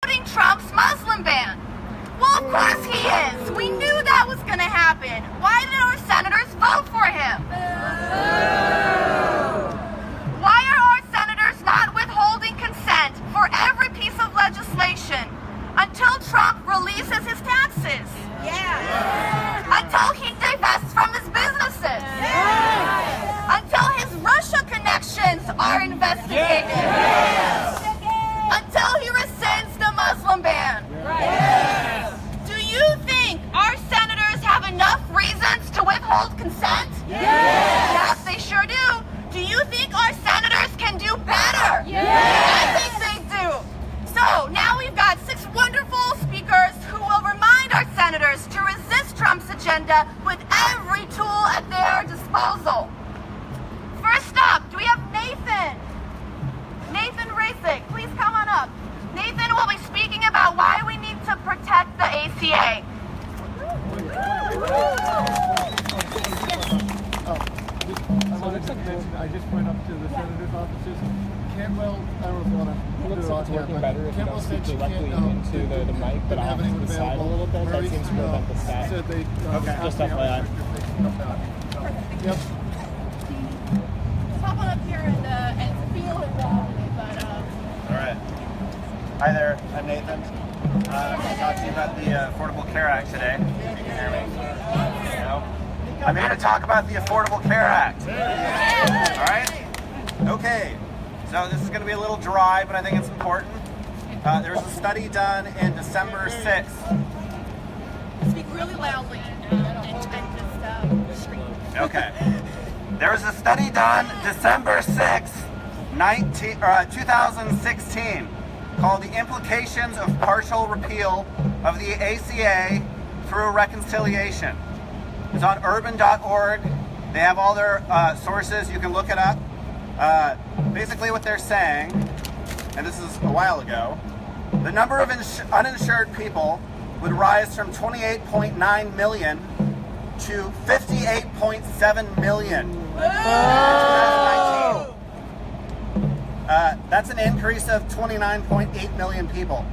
supporting Trump's Muslim ban. Well, of course he is. We knew that was going to happen. Why did our senators vote for him? Why are our senators not withholding consent for every piece of legislation until Trump releases his taxes? Until he divests from his businesses? Until his Russia connections are investigated? Until he rescinds the Muslim ban? Do you think our senators have enough reasons to withhold consent? Yes, they sure do. Do you think our senators can do better? I think they do. So now we've got 6 wonderful speakers who will remind our senators to resist Trump's agenda with every tool at their disposal. First up, do we have Nathan? Nathan Racing, please come on up. Nathan will be speaking about why we need to protect the ACA. I just went up to the senator's offices. Cantwell, I don't know if you want to Looks like it's working better if you don't speak said directly into the mic, but off to the side a little bit. That seems to prevent the static. Said they Just FYI. Yep. Just hop on up here and feel involved with it, but All right. Hi there, I'm Nathan. I'm going to talk to you about the Affordable Care Act today. If you can hear me. No? I'm here to talk about the Affordable Care Act. All right? Okay. So this is going to be a little dry, but I think it's important. There was a study done in December 6th. speak really loudly and just scream. Okay. There was a study done December 6th, 2016, called The Implications of Partial Repeal of the ACA Through Reconciliation. It's on urban.org. They have all their sources. You can look it up. Basically what they're saying, and this is a while ago, the number of uninsured people would rise from 28.9 million to 58.7 million. Oh! That's an increase of 29.8 million people.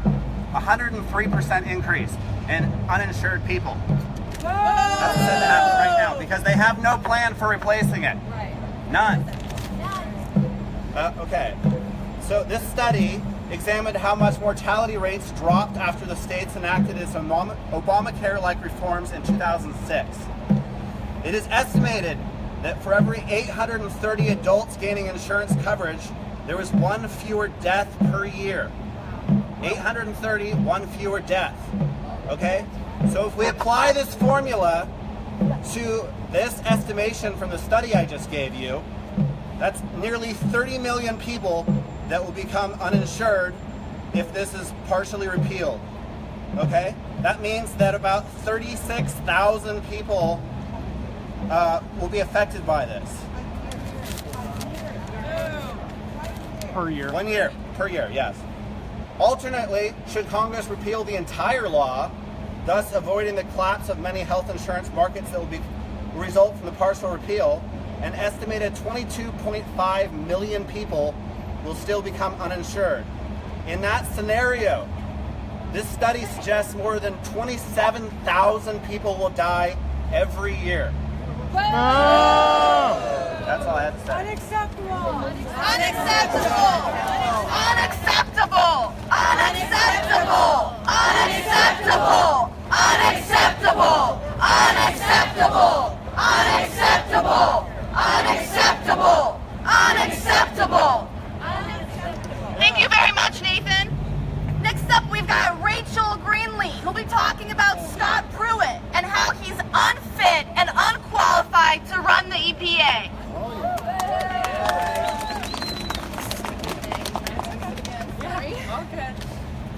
103% increase in uninsured people. That's said to happen right now because they have no plan for replacing it. None. Okay. So this study examined how much mortality rates dropped after the states enacted its Obamacare-like reforms in 2006. It is estimated that for every 830 adults gaining insurance coverage, there was one fewer death per year. 830, one fewer death. Okay? So if we apply this formula to this estimation from the study I just gave you, that's nearly 30 million people that will become uninsured if this is partially repealed. Okay? That means that about 36,000 people will be affected by this. Per year. 1 year, per year, yes. Alternately, should Congress repeal the entire law, thus avoiding the collapse of many health insurance markets that will result from the partial repeal, an estimated 22.5 million people will still become uninsured. In that scenario, this study suggests more than 27,000 people will die every year. That's all I had to say. Unacceptable! Unacceptable! Unacceptable! Unacceptable! Unacceptable! Unacceptable! Unacceptable! Unacceptable! Unacceptable! Unacceptable! Thank you very much, Nathan. Next up, we've got Rachel Greenlee, who'll be talking about Scott Pruitt and how he's unfit and unqualified to run the EPA.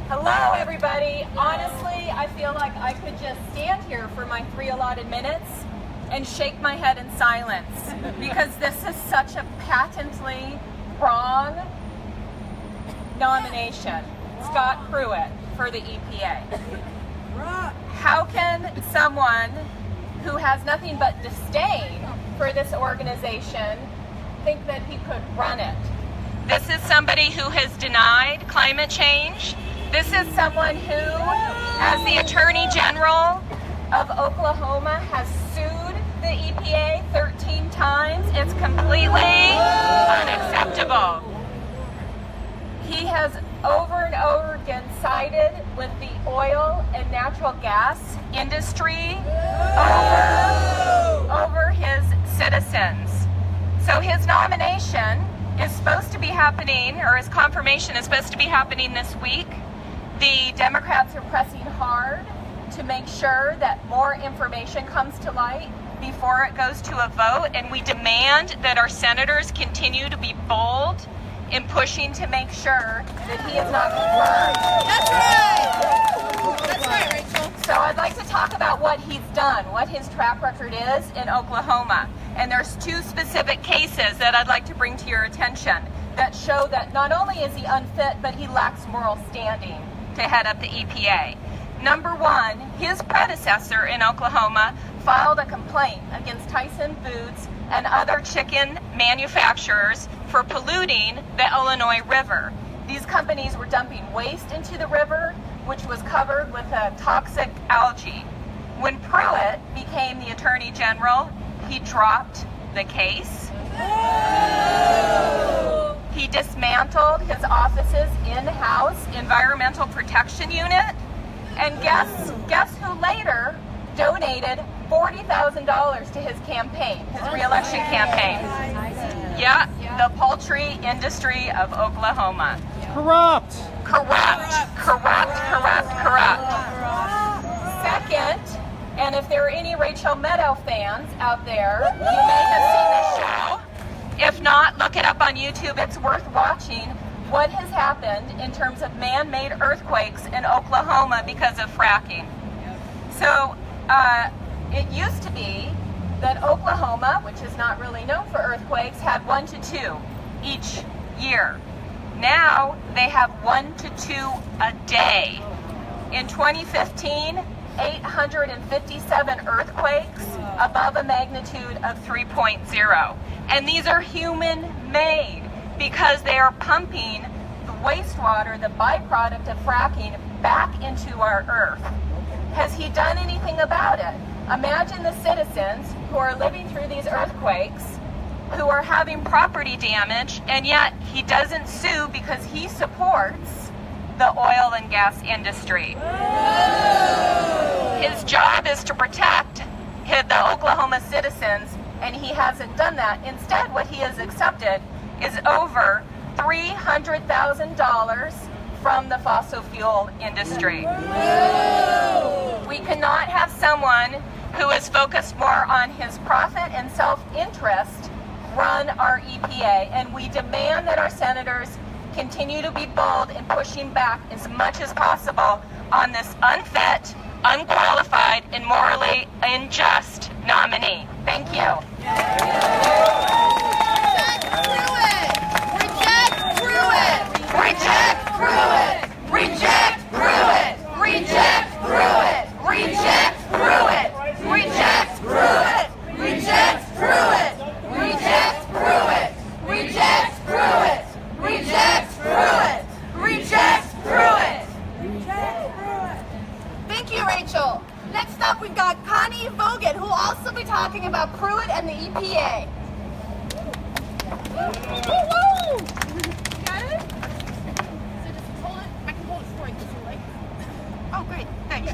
Hello, everybody. Honestly, I feel like I could just stand here for my 3 allotted minutes and shake my head in silence because this is such a patently wrong nomination. Scott Pruitt for the EPA. How can someone who has nothing but disdain for this organization think that he could run it? This is somebody who has denied climate change. This is someone who, as the Attorney General of Oklahoma, has sued the EPA 13 times. It's completely unacceptable. He has over and over again sided with the oil and natural gas industry over his citizens. So his nomination is supposed to be happening, or his confirmation is supposed to be happening this week. The Democrats are pressing hard to make sure that more information comes to light before it goes to a vote, and we demand that our senators continue to be bold in pushing to make sure that he is not confirmed. That's right, Rachel. So I'd like to talk about what he's done, what his track record is in Oklahoma. And there's two specific cases that I'd like to bring to your attention that show that not only is he unfit, but he lacks moral standing to head up the EPA. Number one, his predecessor in Oklahoma filed a complaint against Tyson Foods and other chicken manufacturers for polluting the Illinois River. These companies were dumping waste into the river, which was covered with a toxic algae. When Pruitt became the Attorney General, he dropped the case. He dismantled his office's in-house environmental protection unit. And guess who later donated $40,000 to his campaign, his re-election campaign? Yeah, the poultry industry of Oklahoma. Corrupt. Second, and if there are any Rachel Maddow fans out there, you may have seen this show. If not, look it up on YouTube. It's worth watching what has happened in terms of man-made earthquakes in Oklahoma because of fracking. So it used to be that Oklahoma, which is not really known for earthquakes, had 1 to 2 each year. Now they have 1 to 2 a day. In 2015, 857 earthquakes above a magnitude of 3.0. And these are human-made because they are pumping the wastewater, the byproduct of fracking, back into our earth. Has he done anything about it? Imagine the citizens who are living through these earthquakes, who are having property damage, and yet he doesn't sue because he supports the oil and gas industry. His job is to protect the Oklahoma citizens, and he hasn't done that. Instead, what he has accepted is over $300,000 from the fossil fuel industry. We cannot have someone who is focused more on his profit and self-interest run our EPA, and we demand that our senators continue to be bold in pushing back as much as possible on this unfit, unqualified, and morally unjust nominee. Thank you. Reject Pruitt! Reject Pruitt! Reject Pruitt! Reject Pruitt! Reject Pruitt! Reject Pruitt! Reject Pruitt! Reject Pruitt! Reject Pruitt! Reject Pruitt! Thank you, Rachel. Next up, we've got Connie Vogan, who will also be talking about Pruitt and the EPA. Woo-woo! Got it? So just hold it. I can hold it for you this way. Oh, great. Thanks.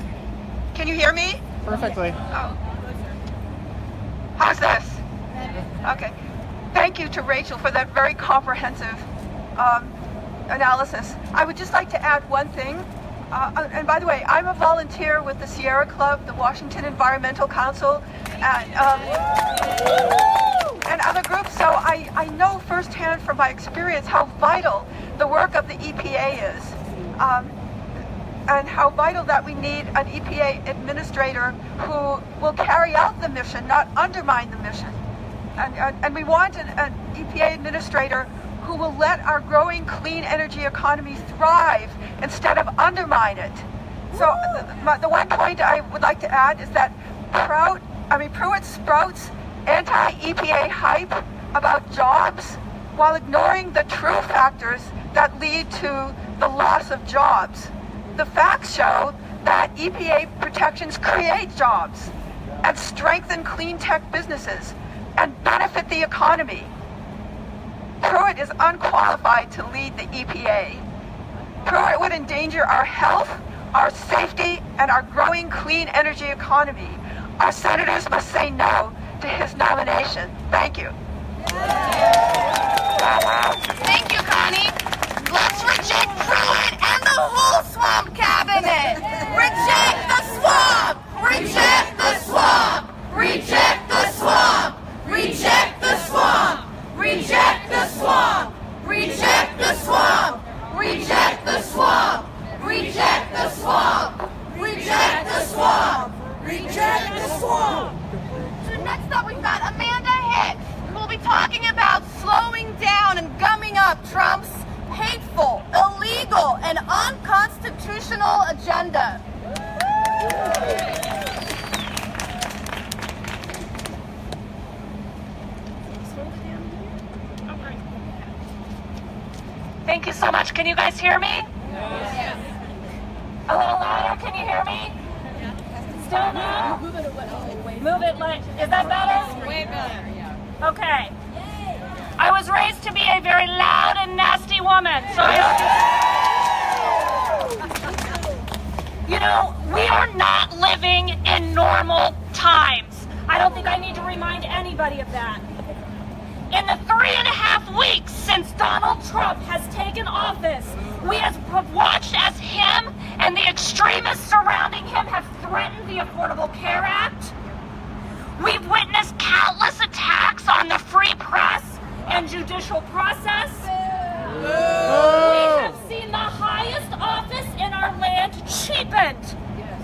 Can you hear me? Perfectly. Oh. How's this? Okay. Thank you to Rachel for that very comprehensive analysis. I would just like to add one thing. And by the way, I'm a volunteer with the Sierra Club, the Washington Environmental Council, and other groups. So I know firsthand from my experience how vital the work of the EPA is. And how vital that we need an EPA administrator who will carry out the mission, not undermine the mission. And we want an EPA administrator who will let our growing clean energy economy thrive instead of undermine it. So the one point I would like to add is that Pruitt sprouts anti-EPA hype about jobs while ignoring the true factors that lead to the loss of jobs. The facts show that EPA protections create jobs and strengthen clean tech businesses and benefit the economy. Pruitt is unqualified to lead the EPA. Pruitt would endanger our health, our safety, and our growing clean energy economy. Our senators must say no to his nomination. Thank you. Thank you, Connie. Let's reject Pruitt and the whole swamp cabinet. Reject the swamp. Reject the swamp. Reject the swamp. Reject the swamp. Reject the swamp. Reject the swamp. Reject the swamp. Reject the swamp. Reject the swamp. Reject the swamp. So next up we've got Amanda Hicks, who will be talking about slowing down and gumming up Trump's hateful, illegal, and unconstitutional agenda. Thank you so much. Can you guys hear me? Yes. A little louder. Can you hear me? Still no? Move it like, is that better? Way better, yeah. Okay. I was raised to be a very loud and nasty woman, so you know, we are not living in normal times. I don't think I need to remind anybody of that. In the 3.5 weeks since Donald Trump has taken office, we have watched as him and the extremists surrounding him have threatened the Affordable Care Act. We've witnessed countless attacks on the free press and judicial process. We have seen the highest office in our land cheapened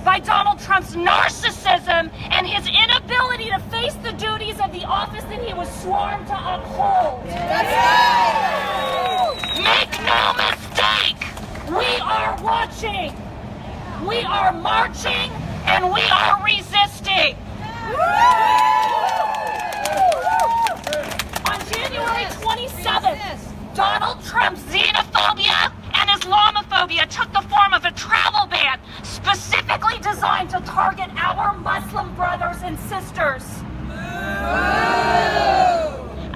by Donald Trump's narcissism and his inability to face the duties of the office that he was sworn to uphold. Make no mistake, we are watching, we are marching, and we are resisting. On January 27th, Donald Trump's xenophobia and Islamophobia took the form of a travel ban specifically designed to target our Muslim brothers and sisters.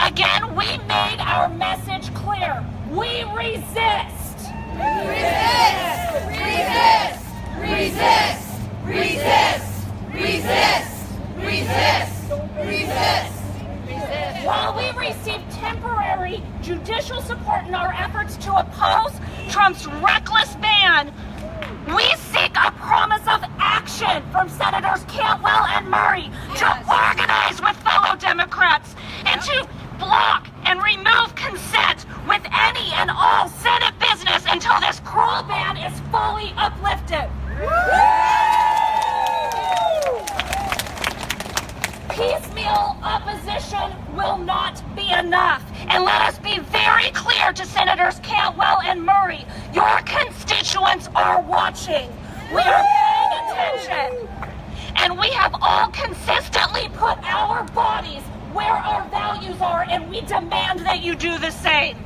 Again, we made our message clear. We resist. Resist! Resist! Resist! Resist! Resist! Resist! Resist! While we received temporary judicial support in our efforts to oppose Trump's reckless ban, we seek a promise of action from Senators Cantwell and Murray to organize with fellow Democrats and to block and remove consent with any and all Senate business until this cruel ban is fully uplifted. Piecemeal opposition will not be enough. And let us be very clear to Senators Cantwell and Murray, your constituents are watching. We are paying attention. And we have all consistently put our bodies where our values are, and we demand that you do the same.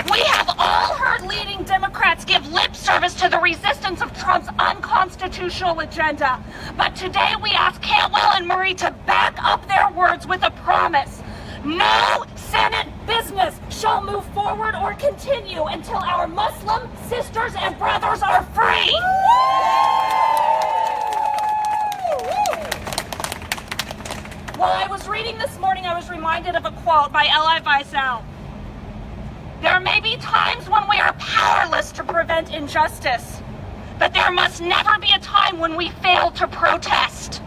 We have all heard leading Democrats give lip service to the resistance of Trump's unconstitutional agenda. But today we ask Cantwell and Murray to back up their words with a promise. No Senate business shall move forward or continue until our Muslim sisters and brothers are free. While I was reading this morning, I was reminded of a quote by Elie Wiesel. There may be times when we are powerless to prevent injustice, but there must never be a time when we fail to protest.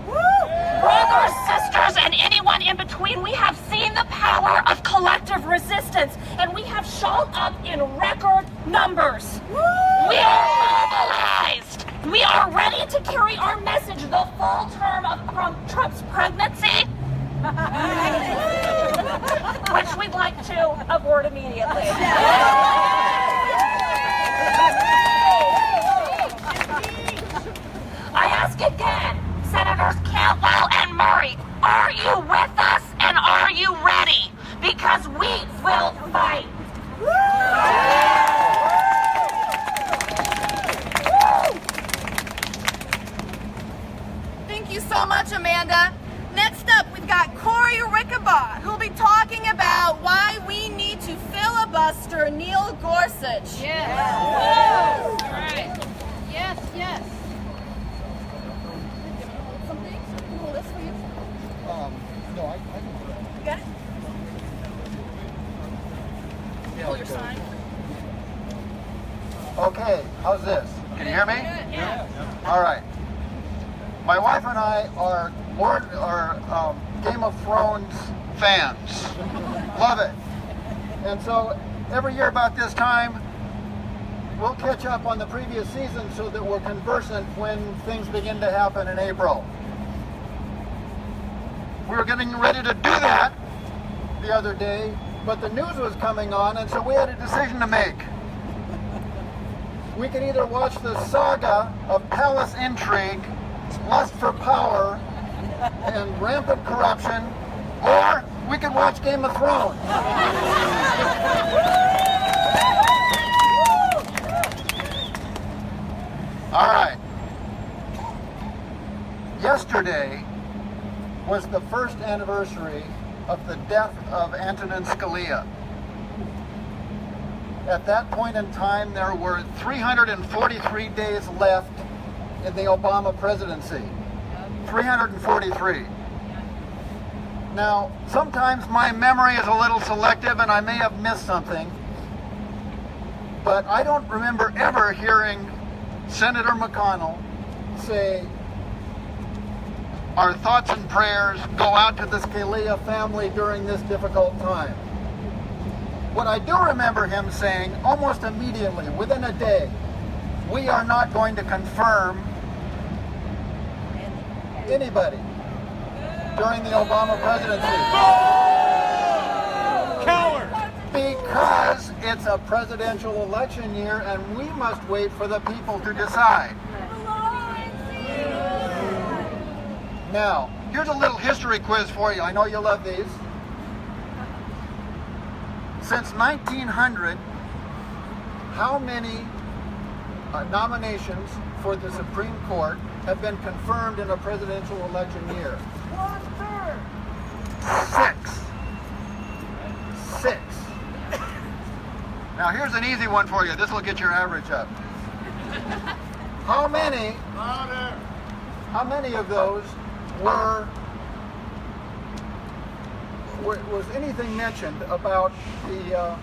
Brothers, sisters, and anyone in between, we have seen the power of collective resistance, and we have shown up in record numbers. We are mobilized. We are ready to carry our message the full term of Trump's pregnancy, which we'd like to abort immediately. I ask again, Senators Cantwell and Murray, are you with us and are you ready? Because we will fight. message. Yes. All right. Yes, yes. Something? Hold this for you. No, I can do that. You got it? Pull your sign. Okay, how's this? Can you hear me? Yeah. All right. My wife and I are Game of Thrones fans. Love it. And so every year about this time, we'll catch up on the previous season so that we're conversant when things begin to happen in April. We were getting ready to do that the other day, but the news was coming on, and so we had a decision to make. We could either watch the saga of palace intrigue, lust for power, and rampant corruption, or we could watch Game of Thrones. All right. Yesterday was the first anniversary of the death of Antonin Scalia. At that point in time, there were 343 days left in the Obama presidency. 343. Now, sometimes my memory is a little selective and I may have missed something, but I don't remember ever hearing Senator McConnell say, "Our thoughts and prayers go out to the Scalia family during this difficult time." What I do remember him saying almost immediately, within a day, we are not going to confirm anybody during the Obama presidency. Coward! Because it's a presidential election year and we must wait for the people to decide. Now, here's a little history quiz for you. I know you love these. Since 1900, how many nominations for the Supreme Court have been confirmed in a presidential election year? 1/3. 6. Now here's an easy one for you. This will get your average up. How many of those was anything mentioned about the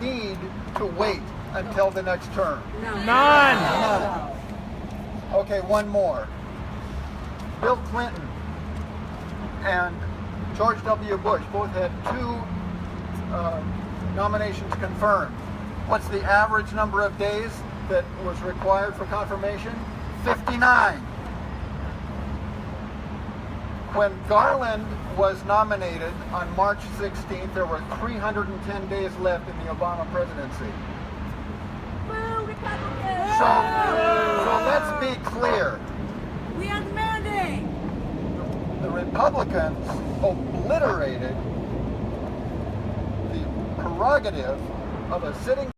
need to wait until the next term? None! Okay, one more. Bill Clinton and George W. Bush both had 2 nominations confirmed. What's the average number of days that was required for confirmation? 59. When Garland was nominated on March 16th, there were 310 days left in the Obama presidency. So let's be clear. We are demanding. The Republicans obliterated the prerogative of a sitting